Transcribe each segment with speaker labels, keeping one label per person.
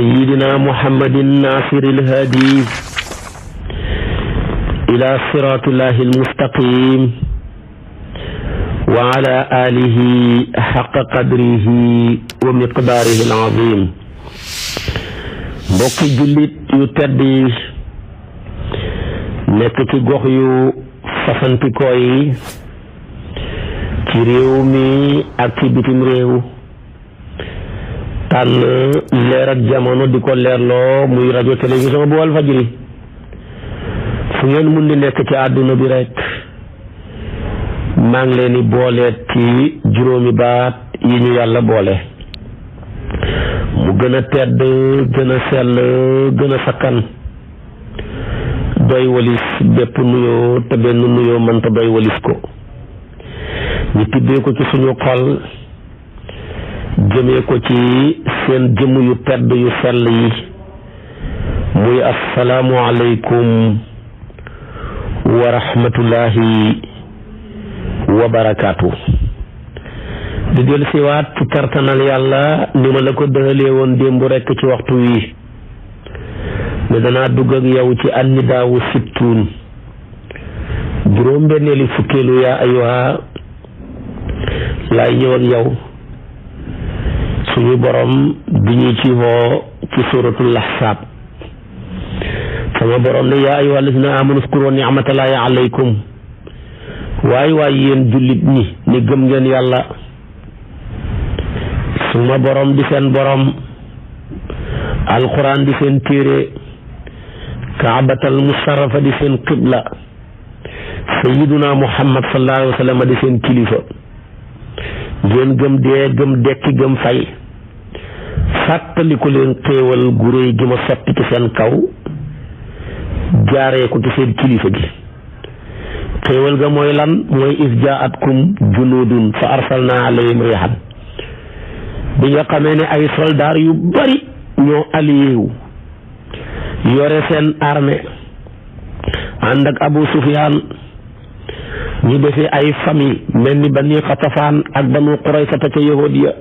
Speaker 1: سيدنا محمد الناصر الهادي إلى صراط الله المستقيم وعلى آله حق قدره ومقداره العظيم. mbokki jullit yu tedd yi nekk ci gox yu fasantikoo yi ci réew mi ak ci bitim réew tànn leer ak jamono di ko leerloo muy rajo télévision bu Walfadjri fu ngeen mun di nekk ci àdduna bi rek maa ngi leen di booleet ci juróomi baat yi ñu yàlla boole mu gën a tedd gën a sell gën a sakkan doy walis bépp nuyoo te benn nuyoo mënta doy walis ko ñu tibbee ko ci suñu xol jëmee ko ci seen jëmm yu tedd yu sell yi muy assalaamu aleykum wa rahmatullahi wa barakaatu. di dellu siwaat ci kartanal yàlla ni ma la ko dëhalee woon démb rekk ci waxtu wi ne danaa dugg ak yow ci annidaawu sittuun juróom benneeli fukkeelu yaa ayyuha laay ñëw ak yow suñu borom bi ñuy ci woo ci suratul ahsaab sama borom ne yaa ayyuha allazina amanu uskuru ni'matallahi alaykum waay yéen jullit ñi ni gëm ngeen yàlla suma borom di seen borom alquran di seen téere kaabatal musharrafa di seen qibla sayyiduna muhammad sallallahu alayhi wa sallam di seen kilifa ngeen gëm dee gëm dekki gëm fay fàttaliku leen xéewal gu réy gi ma sotti ci seen kaw jaaree ko ci seen kilifa gi xéewal ga mooy lan mooy is jaatkum junudun fa arsalna alayhim rihan bi nga xamee ne ay soldaar yu bari ñoo allié wu yore seen armée ànd ak Abu Sufyaan ñu defee ay famille mel ni Bani Xatafaan ak Banu Quraysata ca yahudiya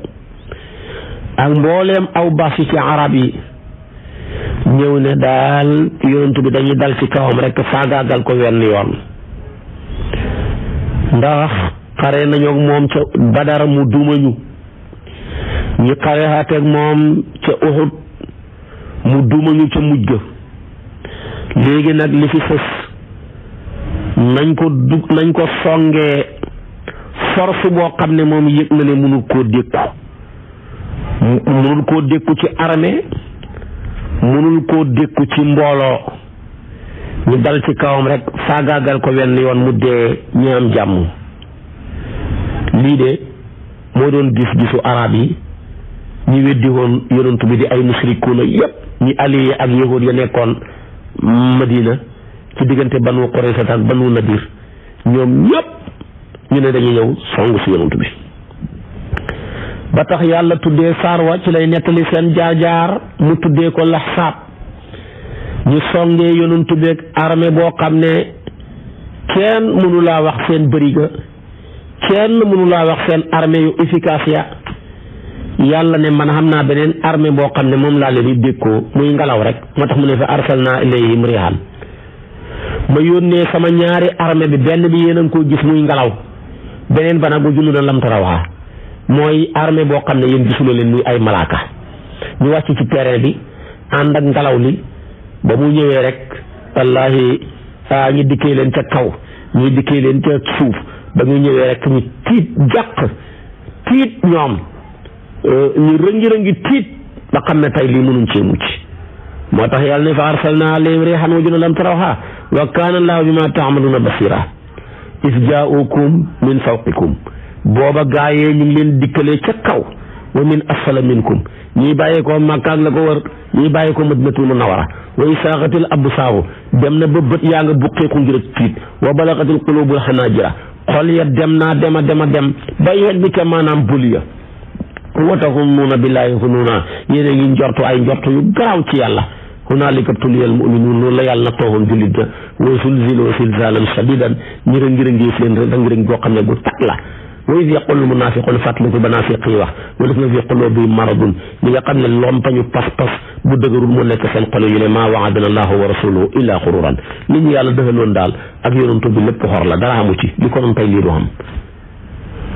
Speaker 1: ak mbooleem aw basi ci arab yi ñëw ne daal yonent bi dañuy dal ci kawam rekk faagaagal ko wenn yoon ndax xare nañu ak moom ca Badar mu dumañu ñu xarexaateeg moom ca Uhud mu dumañu ca mujj ga léegi nag li fi sës nañ ko songee force boo xam ne moom yëg na ne mënul koo dékku ci armée mënul koo dékku ci mbooloo ñu dal ci kawam rek faagaagal ko wenn yoon mu dee ñu am jàmm. lii de moo doon gis-gisu arab yi ñi weddi woon yonent bi di ay musrikuuna yépp ñi allié ak yahuud ya nekkoon Madina ci diggante Banu Qurayza ak Banu Nadir ñoom ñépp ñu ne dañuy ñëw songu si yonent bi ba tax yàlla tuddee saar wa ci lay nettali seen jaar-jaar mu tuddee ko laxsaab ñu songee yonent bi ak armée boo xam ne kenn mënu laa wax seen bëriga kenn mënu laa wax seen armée yu efficace ya yàlla ne man xam naa beneen armée boo xam ne moom laa leen di dékkoo muy ngelaw rek moo tax mu ne fa arsalna ilayhim rihan ma yónnee sama ñaari armée bi benn bi yéen a ngi ko gis muy ngelaw beneen ba nag bu jundu na lam tarawaa mooy armée boo xam ne yéen gisula leen muy ay malaaka ñu wàcc ci terrain bi ànd ak ngelaw li ba mu ñëwee rek wallahi ñu dikkee leen ca kaw ñu dikkee leen ca suuf ba ñu ñëwee rek ñu tiit jàq tiit ñoom ñu rëngi tiit ba xam ne tey lii mënuñ cee mucc moo tax yàlla ne fa arsalna alayhim rihan wa junuudan lam tarawha wa kaana Allahu bima ta'maluna basira is jaa'ukum min fawqikum booba gaayee ñu ngi leen dikkalee ca kaw wa min asfala minkum ñii bàyyee ko Makka ak la ko wër ñii bàyyee ko Madinatul Munawwara wa isaaqatil absaaru dem na ba bët yaa nga buqeeku ngir ak tiit wa balagatil quluubul hanaajira xol ya dem ba yegg bi ca maanaam bul ya wa tazunnuuna billaahi zunuuna yéen a ngi njortu ay njortu yu garaaw ci yàlla hunaalika tuliyal mu'minuun loolu la yàlla na toogoon jullit ga wa zulziluu zilzaalan shadiidan ñi rëngi-rëngi leen rëngi-rëngi goo xam ne gu tat la wa iz yaqulu munafiquna fàttaliku ba naafiq yi wax wala fi qulubihim maradun ñi nga xam ne lompañu pas-pas bu dëgërul mu nekk seen xol yu ne maa waadana allahu wa rasuluhu illa xururan nit ñi yàlla dëxaloon daal ak yonantu bi lépp xor la dara amu ci li ko doon tey lii du xam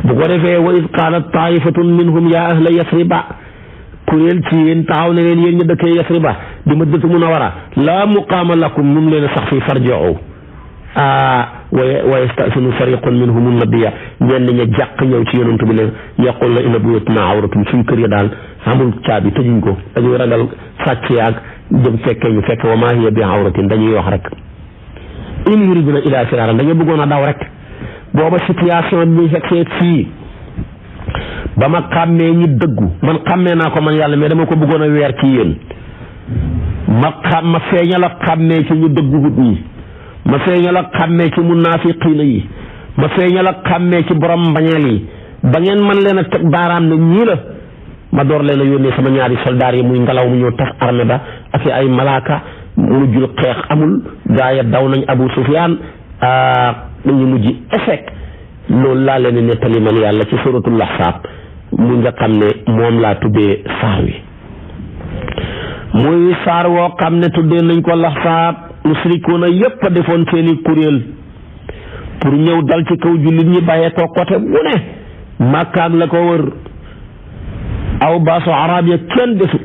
Speaker 1: bu ko defee wa iz qaalat taifatun minhum ya ahla yasriba kuréel ci yéen taxaw ne leen yéen ñu dëkkee yasriba di Madinatu Munawwara laa muqaama lakum mun leen a sax fi farji'u wa yasta'zinu fariqun minhum nabiyya ñenn ña jàq ñëw ci yonent bi ne yaqul la inna buyuutanaa awratun suñ kër ya daal amul caabi tëjuñ ko dañuy ragal sàcc yaag jëm fekkee ñu fekk wa maa hiya bi awratin dañuy wax rek in yuriduna illaa firaaran dañoo bëggoon a daw rek booba situation bi muy fekk fii ba ma xàmmee ñi dëggu man xàmmee naa ko man yàlla mais dama ko bëggoon a weer ci yéen ma feeñal a xàmmee ci ñu dëggu wut ñi ma feeñal a xàmmee ci munaafiqiina yi ma feeñal a xàmmee ci borom mbañeel yi ba ngeen man leen a teg baaraam ne ñii la ma door leen a yónnee sama ñaari soldaar yi muy ngelaw mu ñëw tas armée ba ak ay malaaka mujjul xeex amul gaa ya daw nañ Abu Sufyaan dañu mujj échec loolu laa leen nettali man yàlla ci suratul Ahzab mu nga xam ne moom laa tuddee saar wi muy saar woo xam ne tuddee nañ ko Ahzab musrikuuna yépp a defoon seeni kuréel pour ñëw dal ci kaw jullit ñi bàyyee ko côté bu ne Makka ak la ko wër aw baasu arab ya kenn desut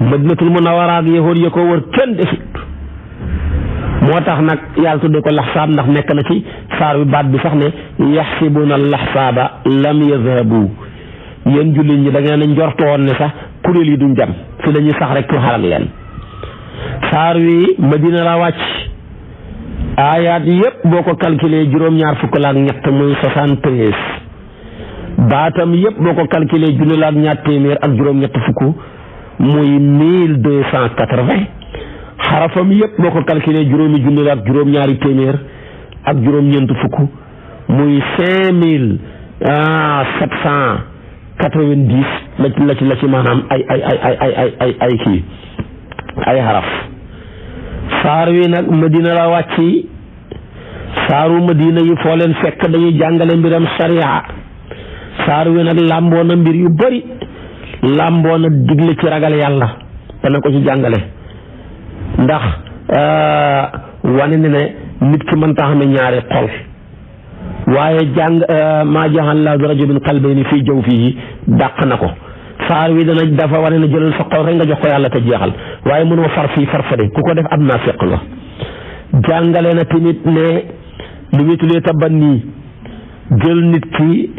Speaker 1: Madinatul Munawwara ak yahuud ya ko wër kenn desut moo tax nag yàlla tuddee ko Ahzab ndax nekk na ci saar wi baat bi sax ne yaxsibuna al-ahzaba lam yazhabu yéen jullit ñi da ngeen a njortoon ne sax kuréel yi duñ dem fi la ñuy sax rek pour xaral leen saar wi Madina la wàcc aayaat yépp boo ko calculé juróom-ñaar fukk la ak ñett muy 73 baatam yépp boo ko calculé junni la ak ñaar téeméer ak juróom-ñett fukk muy 1280 xarafam yépp boo ko calculé juróomi junni la ak juróom-ñaari téeméer ak juróom-ñeent fukk muy 5790 la ci maanaam ay kii ay xaraf saar wi nag Madina la wàcc saaru Madina yi foo leen fekk dañuy jàngale mbiram sariya saar wi nag làmboo na mbir yu bari làmboo na digle ci ragal yàlla dana ko ci jàngale ndax wane ne nit ki mën taa xam ne ñaari xol waaye jàng maa jaxal laa bi rajulin qalbayni fii jawfihi dàq na ko saar wi dafa wane ne jëlal sa xol rek nga jox ko yàlla te jeexal waaye mënoo far fii far fade ku ko def am naa feq la jàngale na tamit ne lu ñu tuddee tabanni jël nit ki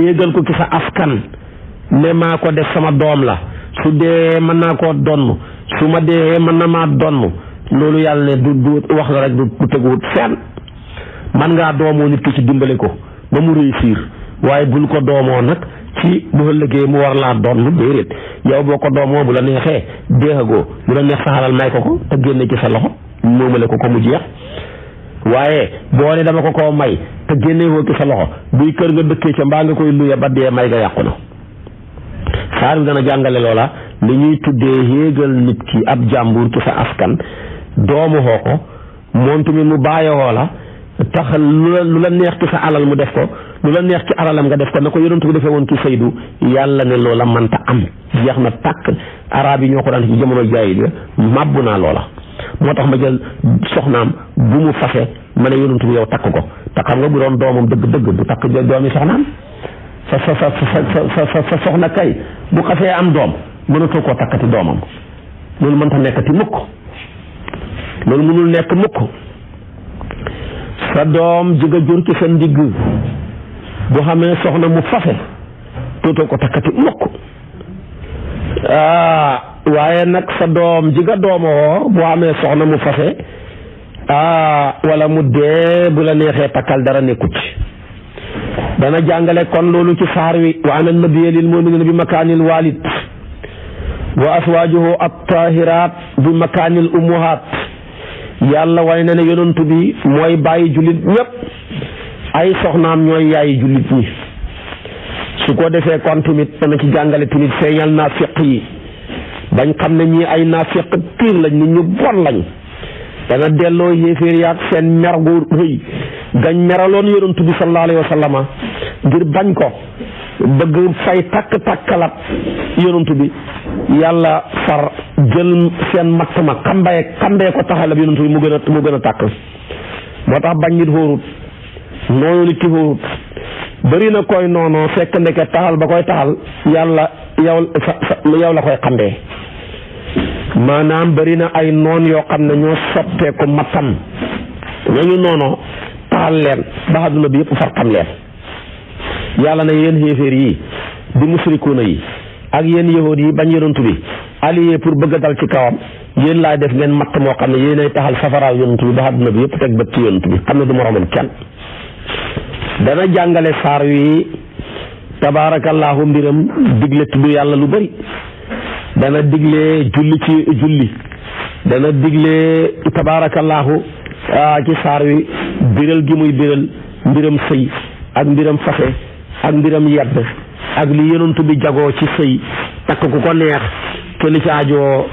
Speaker 1: éegal ko ci sa askan ne maa ko def sama doom la su dee mën naa koo donn su ma dee mën na maa donn loolu yàlla ne du wax la rek du teguwut fenn man ngaa doomoo nit ki ci dimbale ko ba mu réussir waaye bul ko doomoo nag ci bu ëllëgee mu war laa donn déedéet yow boo ko doomoo bu la neexee déexagoo bu la neex sa xalal may ko te génne ci sa loxo moomale ko mu jeex waaye boo ne dama ko may te génnewoo ci sa loxo buy kër nga dëkkee ca mbaa nga koy luye ba dee may nga yàqu na saar bi dana jàngale loola li ñuy tuddee yéegal nit ki ab jàmbur ci sa askan doomu xoo ko moom tamit mu bàyyewoo la tax lu la neex ci sa alal mu def ko lu la neex ci alalam nga def ko na ko yonent bi defee woon ci Saydu yàlla ne loola mënta am jeex na tàkk arab yi ñoo ko daan ci jamono jaahiliya màbbu naa loola moo tax ma jël soxnaam bu mu fase ma ne yonent bi yow takk ko te xam nga bu doon doomam dëgg-dëgg du takk doomi soxnaam sa soxna kay bu xasee am doom mënatoo koo takkati doomam loolu mënta nekkati mukk loolu mënul nekk mukk sa doom ji nga jur ci sa ndigg bu xamee soxna mu fase dootoo ko takkati mukk waaye nag sa doom ji nga doomoo bu xamee soxna mu fase wala mu dee bu la neexee takkal dara nekkut dana jàngale kon loolu ci saar wi wa ana nabiyya lil mu'minina bi makaanil walid wa aswaajuhu at-taahiraat bi makaanil ummuhaat yàlla way na ne yonantu bi mooy bàyyi jullit ñëpp ay soxnaam ñooy yaayi jullit ñi su ko defee kon tamit dana ci jàngale tamit feeñal naafiq yi bañ xam ne ñii ay naafiq piir lañ nit ñu bon lañ dana delloo yéeféer yaat seen mer gu rëy gañ meraloon yonantu bi sallallahu alayhi wa sallama ngir bañ ko bëgg fay takk-takkalat yonent bi yàlla far jël seen matt ma xambee ko taxalab yonent bi mu gën a tàkk. moo tax bañ nit xóorut noonu nit ki xóorut bëri na koy noonu fekk ndeke taxal ba koy taxal yàlla yow la koy xambee. maanaam bëri na ay noon yoo xam ne ñoo soppee ko mattam ñooñu noonu taxal leen ba àdduna bi yëpp far xam leen. yàlla na yéen xéeféer yi di musrikuuna yi ak yéen yahuud yi bañ yonent bi allié pour bëgg a dal ci kawam yéen laay def ngeen matt moo xam ne yéen ay taxal safaraaw yonent bi ba àdduna bi yëpp teg bët ci yonent bi xam ne du moromam kenn. dana jàngale saar wi tabaarakallaahu mbiram digle tudd yàlla lu bari. dana digle julli dana digle tabaarakallaahu ci saar wi biral gi muy biral mbiram sëy ak mbiram fase ak mbiram yedd ak li yonent bi jagoo ci sëy takk ku ko neex te li ci ajoo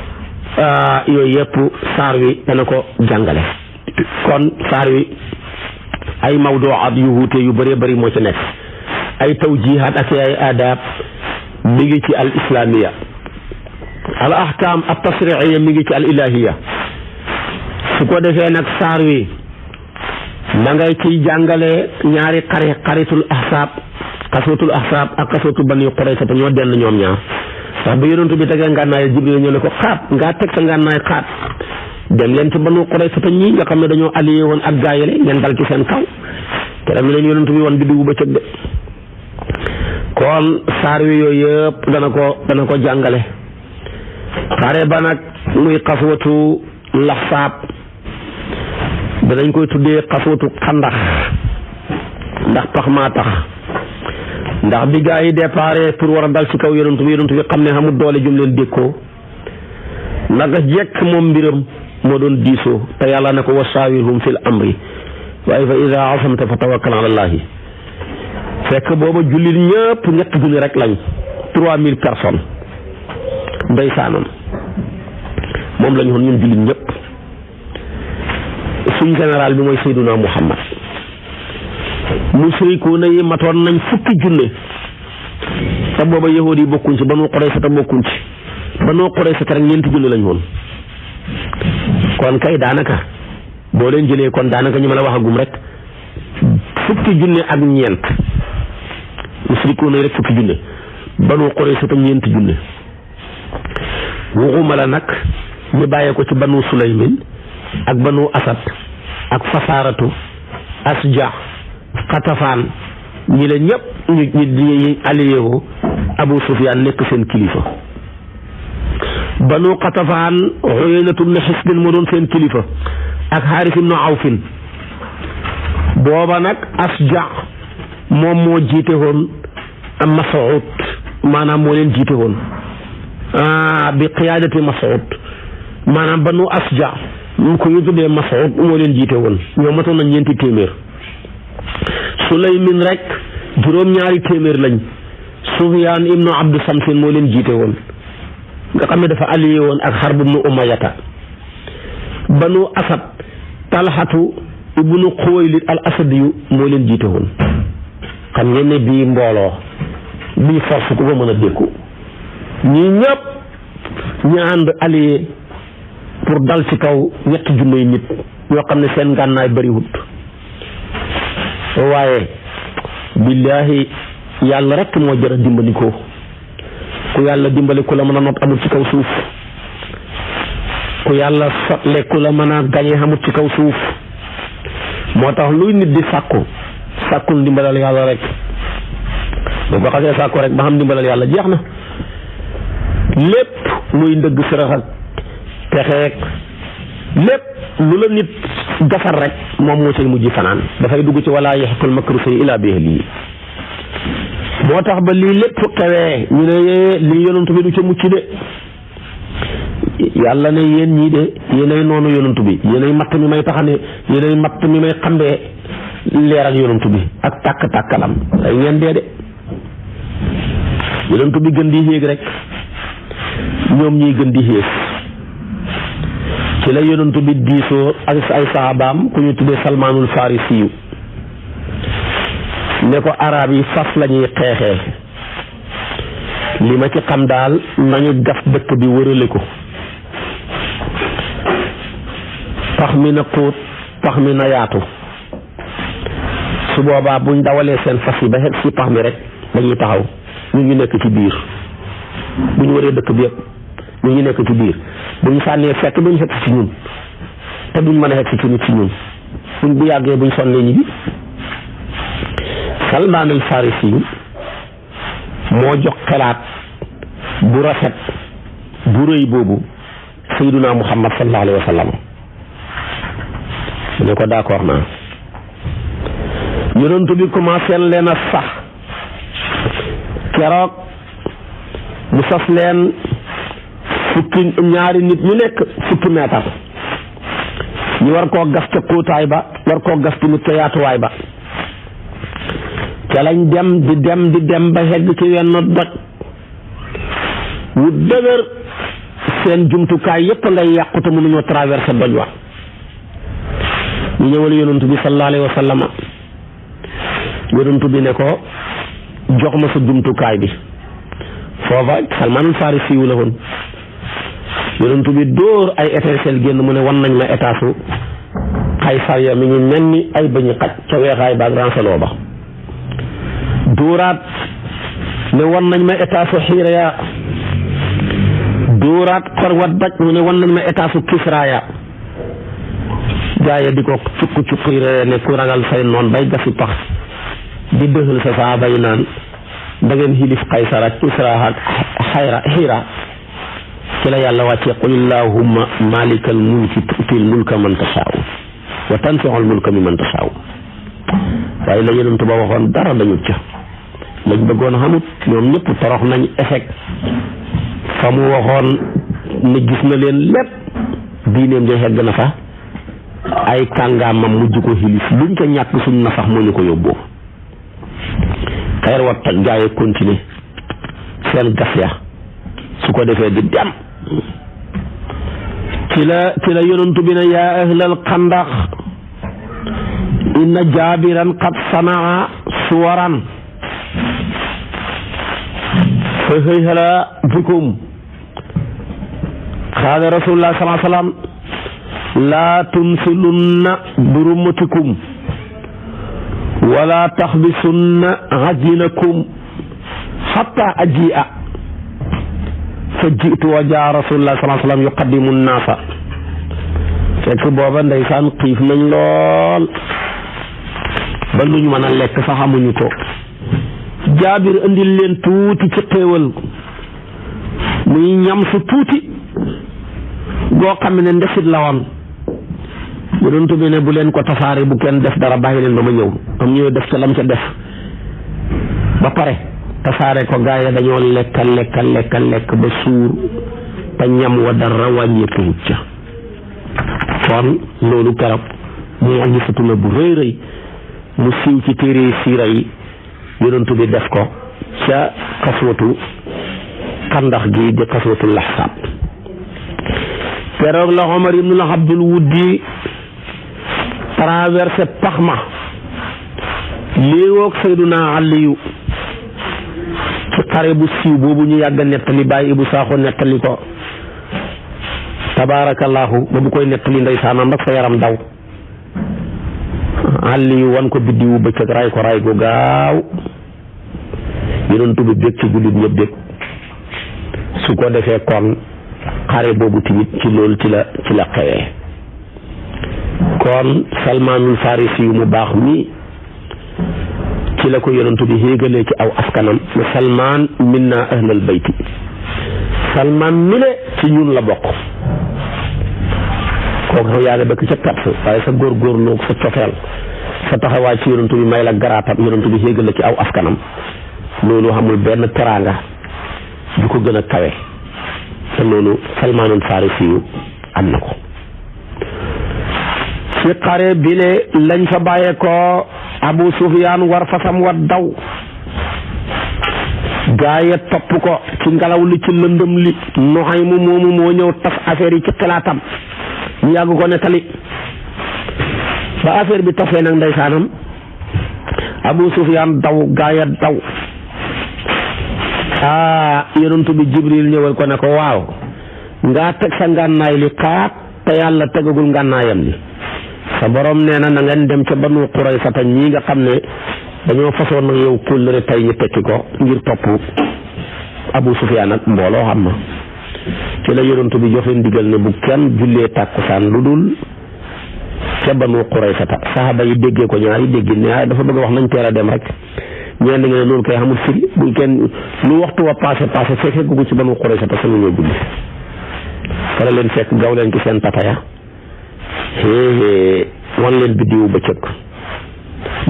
Speaker 1: yooyu yëpp saar wi dana ko jàngale. kon saar wi ay mawduwaat yu wuute yu bëree bëri moo ci nekk ay tawjihaat ak ay adab mi ngi ci al islamiya al ahkam al tasriiya mi ngi ci al ilahiya. su ko defee nag saar wi ma ngay ciy jàngale ñaari xaritul ahsaab xaswatul ahsaab ak xaswatu bani qurayza ñoo denn ñoom ñaar ndax ba yonent bi tegee ngànnaay Jibril ñoo ne ko xaat ngaa teg sa ngànnaay xaat dem leen ci banu qurayza ñi nga xam ne dañoo allié woon ak gaayale ngeen dal ci seen kaw te dam leen yonent bi woon bi dugg ba cëg de. kon saar wi yooyu yëpp dana ko jàngale. xare ba nag muy xaswatu laxsaab danañ koy tuddee xaswatu xandax ndax pax maa tax ndax bi gaa yi déparé pour war a dal ci kaw yonent bi xam ne xamul doole jum leen dékkoo naka jekk moom mbiram moo doon diisoo te yàlla ne ko wasaawirhum fil amri waaye fa ida asamta fa tawakkal ala allahi fekk booba jullit ñëpp ñett junni rek lañ 3000 personnes ndeysaanam moom lañu xoon ñun jullit ñëpp. suñ général bi mooy Seyduna Muhammad musrikuuna yi matoon nañ 10 junne te booba yahuud yi bokkuñ ci Banu Qurayza te bokkuñ ci Banu Qurayza rek 4 junne lañ woon. kon kay daanaka boo leen jëlee kon daanaka ñu ma la waxagum rek 10 junne ak ñeent musrikuuna yi rek 10 junne Banu Qurayza te 4 junne waxuma la nag ñu bàyyee ko ci Banu Sulaymin ak Banu Asad ak Fasaaratu Asja Xatafaan ñi leen ñëpp ñu allié wu Abu Sufyaan nekk seen kilifa. Banu Xatafaan Uyaynatu bnu Hisn moo doon seen kilifa ak Haaris ibnu Awfin. booba nag Asja moom moo jiite woon Mas'ud maanaam moo leen jiite woon bi qiyaadati Mas'ud maanaam Banu Asja mu ko ñu tuddee Mas'ud moo leen jiite woon ñoo matoon nañ 4 téeméer. Sulaymin rek 2 téeméer lañ. Sufyaan ibnu Abdu Samsin moo leen jiite woon nga xam ne dafa allié woon ak Harb ibnu Umayyata. Banu Asad Talhatu ibnu Xuwaylid al Asadiyu moo leen jiite woon. xam ngeen ne bii mbooloo bii force ku ko mën a dékku ñii ñëpp ñu ànd allié pour dal ci kaw 3 junne nit ñoo xam ne seen ngànnaay bariwut. waaye billaahi yàlla rek moo jëra dimbali ko ku yàlla dimbali ku la mën a not amut ci kaw suuf ku yàlla sotle ku la mën a gañe amut ci kaw suuf. moo tax luy nit di sàkkul ndimbalal yàlla rek boo ko xasee sàkku rek ba xam ndimbalal yàlla jeex na. lépp muy ndëgg sërëx ak pexeek lépp lu la nit defar rek moom moo cay mujj fanaan dafay dugg ci wala yaxqul makru sayyi illa bi ahlihi. moo tax ba lii lépp xewee ñu ne lii yonantu bi du ca mucc de yàlla ne yéen ñii de yéenay noonu yonantu bi yéenay matt mi may taxane yéenay matt mi may xambee leer ak yonantu bi ak tàkk-tàkkalam ay ngeen dee de yonantu bi gën di yéeg rek ñoom ñuy gën di yéeg. ci la yonantu bi diisoo ak ay sahabaam ku ñu tuddee Salmaanul Farisiyu ne ko arab yi fas la ñuy xeexee li ma ci xam daal nañu gas dëkk bi wërale ko pax mi na xóot pax mi na yaatu su boobaa buñ dawalee seen fas yi ba xeg si pax mi rek dañuy taxaw ñu ngi nekk ci biir buñ waree dëkk bi yëpp ñu ngi nekk ci biir buñ sànnee fekk duñ xeg ci ñun te duñ mën a xeg ci nit ci ñun buñ bu yàggee buñ sonnee ñi bi Salmaan al Farisi moo jox xalaat bu rafet bu rëy boobu Sayyiduna Muhammad sallallahu alayhi wa sallam mu ne ko d'accord naa yonent bi commencé leen a sax keroog mu sas leen ñaari nit ñu nekk 10 meetar ñu war koo gas ca kóotaay ba war koo gas tamit ca yaatuwaay ba ca lañ dem di dem ba xegg ci wenn doj wu dëgër seen jumtukaay yépp ngay yàqu te mënuñoo traversé doj wa ñu ñëwal yonent bi sallallahu alayhi wa sallam yonent bi ne ko jox ma sa jumtukaay bi foofa Salmaanul Farisi yu la woon yonent bi dóor ay étincelle génn mu ne wan nañ ma étaasu Qaysar ya mi ngi mel ni ay bañu xaj ca weexaay ba ak ranseloo ba dóoraat ne wan nañ ma étaasu Xiira ya dóoraat xorwat daj mu ne wan nañ ma étaasu Kisra ya gaaya di ko cukku ne ku ragal say noon bay gasi pax di dëxal sa saaba yi naan da ngeen xilif Qaysar ak Kisra ak Xiira ci la yàlla wàccee qul illahumma malikal mulki tu'til mulka man tashaa'u wa tanzi'ul mulka mimman tashaa'u waaye la yonent ba waxoon dara dañu ca lañ bëggoon xamut ñoom ñëpp torox nañ échec fa mu waxoon ne gis na leen lépp diineem ja xegg na fa ay kàngaamam mujj ko xilif luñ ko ñàkk suñ na sax moo ñu ko yóbboo xeer wat toj gaaye continuer seen gas ya su ko defee di dem ci la yonantu bi ne yaa ahlal xandax inna jaabiran qad sanaa suwaran fa hayhala bikum qaala rasulullah sallallahu alayhi wa sallam laa tunsilunna burumatikum wala taxbisunna ajinakum xatta aji'a fa jiitu wa jaa rasulullah sallallahu alayhi wa sallam yuqaddimu nnaasa fekk booba ndeysaan xiif nañ lool ba luñ mën a lekk sax amuñu ko jaabir indil leen tuuti ci xéewal muy ñam su tuuti goo xam ne ndesit la woon yonent bi ne bu leen ko tasaare bu kenn def dara bàyyi leen ba ma ñëw am ñëw def ca lam ca def ba pare tasaare ko gaa yi dañoo lekk ba suur te ñam wa dara wàññeeku wut ca kon loolu keroog mu gisatu na bu rëy mu siiw ci téere siira yi yonent bi def ko ca xaswatu xandax gi di xaswatu laxsaab keroog la Omar ibnul Abdul Wuddi traversé pax ma léewoog Sayduna Aliyu ci xare bu siiw boobu ñu yàgg a nettali bàyyi Ibu Saaxo nettali ko tabaarakallaahu ba bu koy nettali ndeysaanam rek sa yaram daw Aliyu wan ko biddiwu bëccëg ray ko ray gu gaaw yonent bi bég ci jullit ñëpp bég su ko defee kon xare boobu tamit ci loolu ci la xewee kon Salmaanul Farisi yu mu baax mi ci la ko yonent bi héegalee ci aw askanam ne Salmaan minna ahlal bayti Salmaan mi le ci ñun la bokk kooku yaa ngi bëgg ca kat waaye sa góorgóorlu sa cofeel sa taxawaay ci yonent bi may la garaatam yonent bi héegal la ci aw askanam loolu xamul benn teraanga du ko gën a kawe te loolu Salmaanul Farisi yu am na ko ci xare bile lañ fa bàyyee ko Abu Sufyaan war fasam wa daw gaaye topp ko ci ngelaw li ci lëndëm li Nuhaymu moomu moo ñëw taf affaire yi ci xalaatam ñu yàgg ko nettali ba affaire bi tafee nag ndeysaanam Abu Sufyaan daw gaaya daw yonent bi Jibril ñëwal ko ne ko waaw ngaa teg sa ngànnaay li xaat te yàlla tegagul ngànnaayam li sa borom nee na ngeen dem ca Banu Qurayza ñii nga xam ne dañoo façon nag yow kóllëre tey ñu tekki ko ngir topp Abu Sufyaan ak mbooloo xam na ci la yonent bi joxe ndigal ne bu kenn jullee tàkkusaan lu dul ca Banu Qurayza saxaaba yi déggee ko ñaari dégg ne dafa bëgg wax nañ teel a dem rek ñeen nga ne loolu koy xamul firi bu kenn lu waxtu wa passé fekkee gu ci Banu Qurayza sama ñoo julli fara leen fekk gaw leen ci seen tataya wan leen biddiwu ba cëkk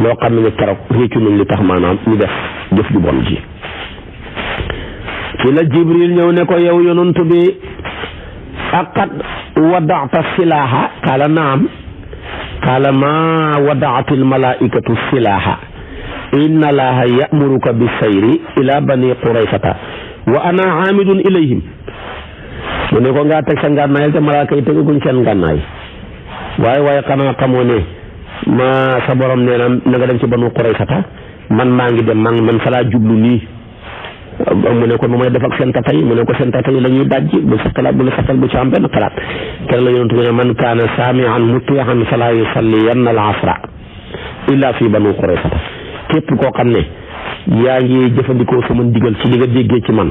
Speaker 1: loo xam ne keroog réccu nañ li tax maanaam ñu def jëf ju bon ji ci la Jibril ñëw ne ko yow yonent bi aqad wadaata silaaha qaala naam qaala ma wadaat almalaikatu silaaha inna allaha yamuruka bisayri ila bani quraysata wa ana aamidun ilayhim mu ne ko ngaa teg sa ngànnaay te malaaka yi tegaguñ seen ngànnaay waaye xanaa xamoo ne ma sa borom nee na nga dem ci banu quraysata man maa ngi dem man fa laa jublu nii mu ne ko nu may def ak seen tata yi mu ne ko seen tata yi la ñuy dajji bu sa xalaat bu la safal bu ci am benn xalaat kenn la yonent ne man kaana saami'an mutii'an falaa yusalliyanna al-asra illa fi banu quraysata képp koo xam ne yaa ngi jëfandikoo sama ndigal ci li nga déggee ci man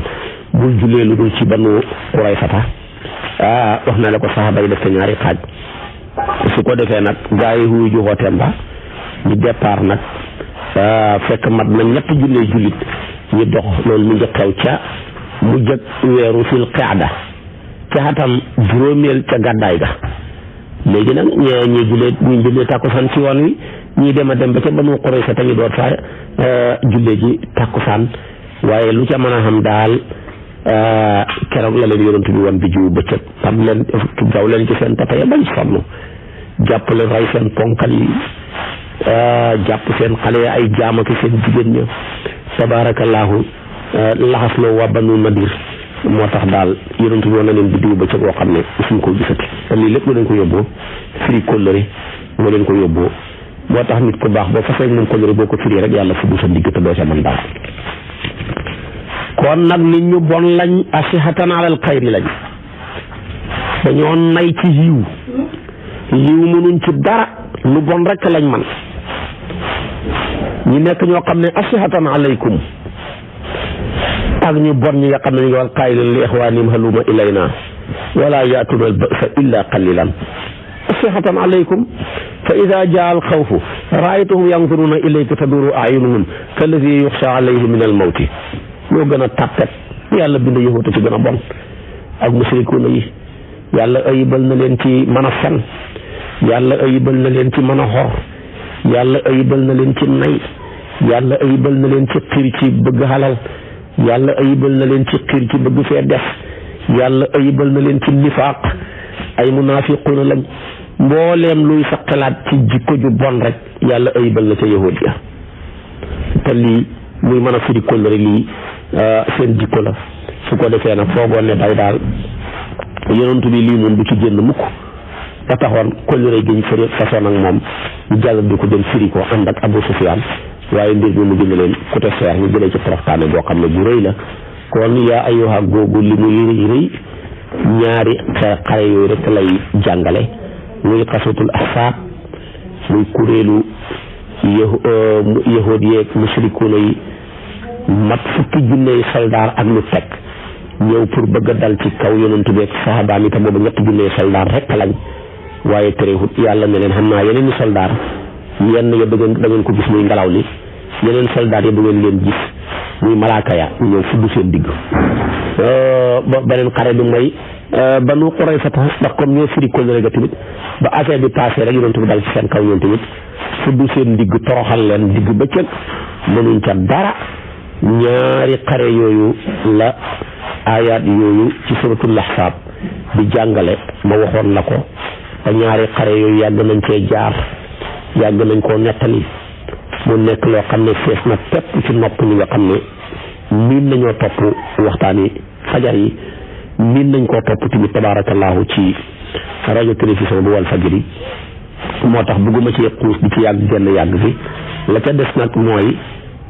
Speaker 1: bul jullee lu dul ci banu quraysata wax na la ko saxaaba yi def te ñaari xaaj su ko defee nag gaa yi wuyu ju xooteem ba ñu départ nag fekk mat na ñett jullee jullit ñu dox loolu mu ngi xew ca mu jëg weeru fil qaada ca xatam juróomeel ca gàddaay ga léegi nag ñi jullee tàkkusaan ci yoon wi ñii dem a dem ba ca Banu Qurayza tamit doot fa jullee ji tàkkusaan waaye lu ca mën a xam daal keroog la leen yonent bi woon bi jiwu bëccëg am leen gaw leen ci seen tata ya bañ sonn jàpp leen rey seen ponkal yi jàpp seen xale ya ay jaam ak seen jigéen ña tabaarakallaahu laxasloo waa Banu Nadir moo tax daal yonent bi woon na leen bi jiwu bëccëg boo xam ne suñ ko gisati te lii lépp lu leen ko yóbboo firi kóllëre moo leen ko yóbboo moo tax nit ku baax boo fasee moom kóllëre boo ko firi rek yàlla fubu sa digg te doo ca mën dara kon nag nit ñu bon lañ asihatan alal xayri lañ dañoo nay ci yiw mënuñ ci dara lu bon rek lañ man ñi nekk ñoo xam ne asihatan alaykum ak ñu bon ñi nga xam ne ñu ngi wal qaa'ilin li ixwaanihim halumma ilayna wala yaatuna al ba'sa illa qalilan asihatan alaykum fa ida jaa al xawfu raaytuhum yanzuruna ilayka taduru ayunuhum kalladi yuxsha alayhi min al mawti ñoo gën a tàppet yàlla bind yëfoote ci gën a bon ak musrikuuna yi yàlla ayibal na leen ci mën a fen yàlla ayibal na leen ci mën a xor yàlla ayibal na leen ci nay yàlla ayibal na leen ci xiir ci bëgg xalal yàlla ayibal na leen ci xiir ci bëgg fee def yàlla ayibal na leen ci nifaaq ay munaafiquuna lañ mbooleem luy sa xalaat ci jikko ju bon rek yàlla ayibal na ca yahuud ya te lii muy mën a firi kóllëre lii seen jikko la su ko defee nag foogoon ne day daal yonent bi lii moom du ci génn mukk ba taxoon kóllëre gi ñu firi façon ak moom ñu jàll di ko dem firi ko ànd ak Abu Sufyaan waaye mbir mi mu gën leen côté seer ñu jëlee ci toroxtaane boo xam ne bu rëy la kon yaa ayyuha googu li muy rëy ñaari xare yooyu rek lay jàngale muy xasatul ahsaab muy kuréelu yahuud yeeg musrikuuna yi mat fukki junney soldaar ak lu teg ñëw pour bëgg a dal ci kaw yonent bi ak sahabaam yi te boobu ñetti junney soldaar rek lañ waaye terewut yàlla ne leen xam naa yeneen i soldaar yenn ya da ngeen ko gis muy ngelaw li yeneen soldaar ya bu ngeen leen gis muy malaaka ya ñëw fudd seen digg beneen xare bi mooy Banu Qurayza ndax comme ñoo firi kóllëre ga tamit ba affaire bi passé rek yonent bi dal ci seen kaw ñoom tamit fudd seen digg toroxal leen digg bëccëg mënuñ ca dara ñaari xare yooyu la ayaat yooyu ci suratul ahsaab di jàngale ma waxoon la ko te ñaari xare yooyu yàgg nañ cee jaar yàgg nañ koo nettali mu nekk loo xam ne fees na pepp ci nopp ñi nga xam ne miin nañoo topp waxtaani fajar yi miin nañ koo topp tamit tabaarakallaahu ci rajo télévision bu Walfadjri moo tax bëgguma ci xuus di ci yàgg genn yàgg fi la ca des nag mooy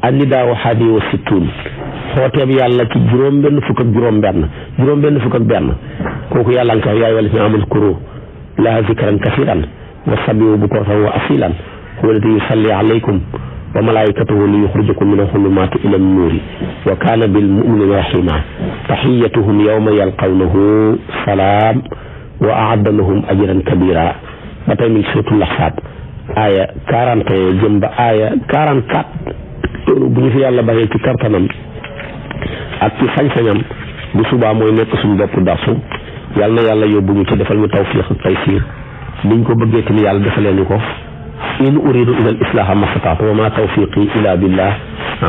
Speaker 1: annidaawu hadi wa situn xooteeb yàlla ci juróom-benn fukk ak benn kooku yàlla nga ko wax yaay wala si amul kuro laa zikran kasiran wa sabihu bukratan wa asilan huwa alladi yusalli alaykum wa malaikatuhu li yuxrijakum min al-zulumaati ila an-nuuri wa kaana bil mu'minina rahima taxiyatuhum yawma yalqawnahu salaam wa a'adda lahum ajran kabira ba tey mi ngi suuratul Ahzaab aaya 41 jëm ba aaya 44 bu ñu fi yàlla baxee ci kartanam ak ci sañ-sañam bu subaa mooy nekk suñu bopp darsu yàlla na yàlla yóbbu ñu ci defal ñu tawfiq ak taysiir niñ ko bëggee tamit yàlla defalee ñu ko in uridu ila al islaha mastataatu wa ma tawfiqi ila billah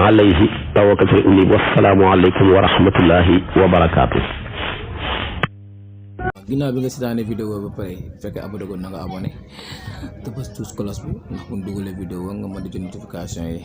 Speaker 1: alayhi tawakkaltu unib wassalaamu aleykum wa rahmatullahi wa barakaatu.
Speaker 2: ginnaaw bi nga seetaane vidéo ba pare fekkee abonné ko na nga abonné te bës tous cloche bi ndax bu ñu dugalee vidéo nga mën di jot notification yi